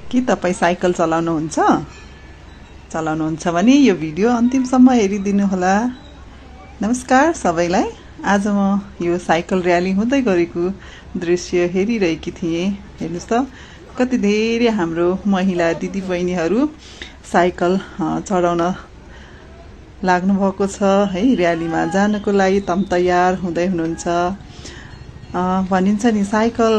के तपाई साइकल चलाउनुहुन्छ भने यो भिडियो अन्तिमसम्म हेरिदिनु होला। नमस्कार सबैलाई। आज म यो साइकल र्याली हुँदै गरेको दृश्य हेरिरहेकी थिएँ। हेर्नुस् त कति धेरै हाम्रो महिला दिदीबहिनीहरू साइकल चढाउन लाग्नु भएको छ है। र्यालीमा जानको लागि तयार हुँदै हुनुहुन्छ। भनिन्छ नि साइकल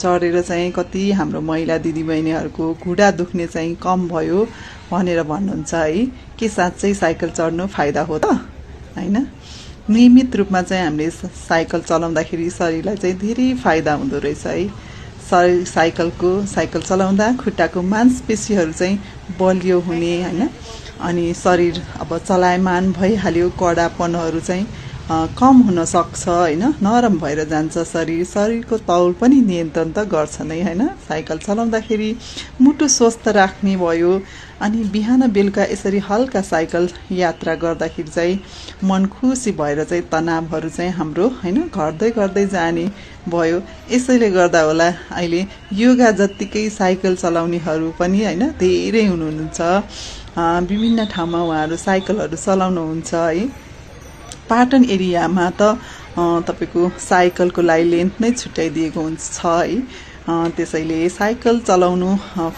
चढेर चाहिँ कति हाम्रो महिला दिदीबहिनीहरूको घुँडा दुख्ने चाहिँ कम भयो भनेर भन्नुहुन्छ है। के साँच्चै साइकल चढ्नु फाइदा हो त हैन? नियमित रूपमा चाहिँ हामीले साइकल चलाउँदाखेरि शरीरलाई चाहिँ धेरै फाइदा हुँदो रहेछ है। साइकल चलाउँदा खुट्टाको मांसपेशीहरू चाहिँ बलियो हुने हैन, अनि शरीर अब चलायमान भइहाल्यो, कडापनहरू चाहिँ कम हुन सक्छ हैन, नरम भएर जान्छ शरीरको तौल पनि नियन्त्रण त गर्छ नै हैन। साइकल चलाउँदाखेरि मुटु स्वस्थ राख्ने भयो। अनि बिहान बेलुका यसरी हल्का साइकल यात्रा गर्दाखेरि चाहिँ मन खुसी भएर चाहिँ तनावहरू चाहिँ हाम्रो हैन घट्दै जाने भयो। यसैले गर्दा होला अहिले योगा जत्तिकै साइकल चलाउनेहरू पनि हैन धेरै हुनुहुन्छ। विभिन्न ठाउँमा उहाँहरू साइकलहरू चलाउनुहुन्छ है। पाटन एरियामा त तपाईको साइकलको लागि लेन्थ नै छुट्याइदिएको हुन्छ है। त्यसैले साइकल चलाउनु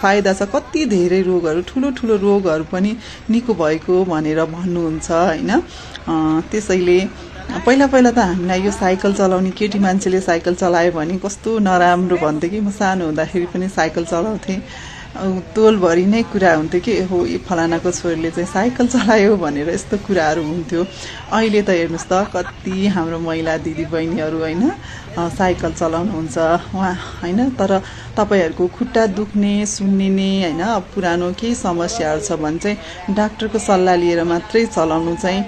फाइदा छ। कति धेरै रोगहरू ठुलो रोगहरू पनि निको भएको भनेर भन्नुहुन्छ हैन। त्यसैले पहिला त हामीलाई यो साइकल चलाउने केटी मान्छेले साइकल चलायो भने कस्तो नराम्रो भन्थे कि। म सानो हुँदाखेरि पनि साइकल चलाउँथेँ। तोलभरि नै कुरा हुन्थ्यो कि हो यो फलानाको छोरीले चाहिँ साइकल चलायो भनेर यस्तो कुराहरू हुन्थ्यो। अहिले त हेर्नुस् त कति हाम्रो महिला दिदीबहिनीहरू हैन साइकल चलाउनुहुन्छ उहाँ हैन। तर तपाईहरुको खुट्टा दुख्ने सुन्निने हैन पुरानो केही समस्याहरू छ भने चाहिँ डाक्टरको सल्लाह लिएर मात्रै चलाउनु चाहिँ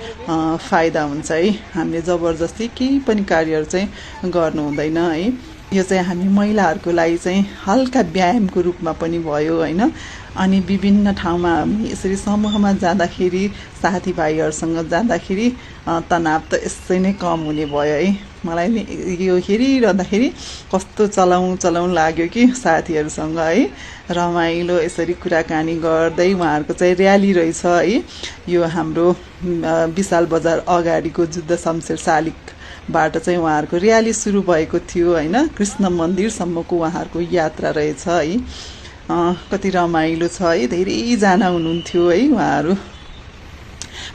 फाइदा हुन्छ है। हामीले जबरजस्ती केही पनि कार्यहरू चाहिँ गर्नु हुँदैन है। यो चाहिँ हामी महिलाहरूको लागि चाहिँ हल्का व्यायामको रूपमा पनि भयो हैन। अनि विभिन्न ठाउँमा हामी यसरी समूहमा जाँदाखेरि साथीभाइहरूसँग जाँदाखेरि तनाव त यसै नै कम हुने भयो है। मलाई नि यो हेरिरहँदाखेरि कस्तो चलाउँ लाग्यो कि साथीहरूसँग है रमाइलो यसरी कुराकानी गर्दै उहाँहरूको चाहिँ र्याली रहेछ है। यो हाम्रो विशाल बजार अगाडिको जुद्ध शमशेर शालिग बाट चाहिँ उहाँहरूको र्याली सुरु भएको थियो हैन। कृष्ण मन्दिरसम्मको उहाँहरूको यात्रा रहेछ है। कति रमाइलो छ है। धेरैजना हुनुहुन्थ्यो है। उहाँहरू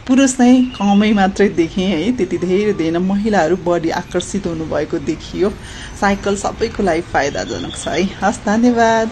पुरुष नै कमै मात्रै देखेँ है, त्यति धेरै थिएन। महिलाहरू बढी आकर्षित हुनुभएको देखियो। साइकल सबैको लागि फाइदाजनक छ है। हस्, धन्यवाद।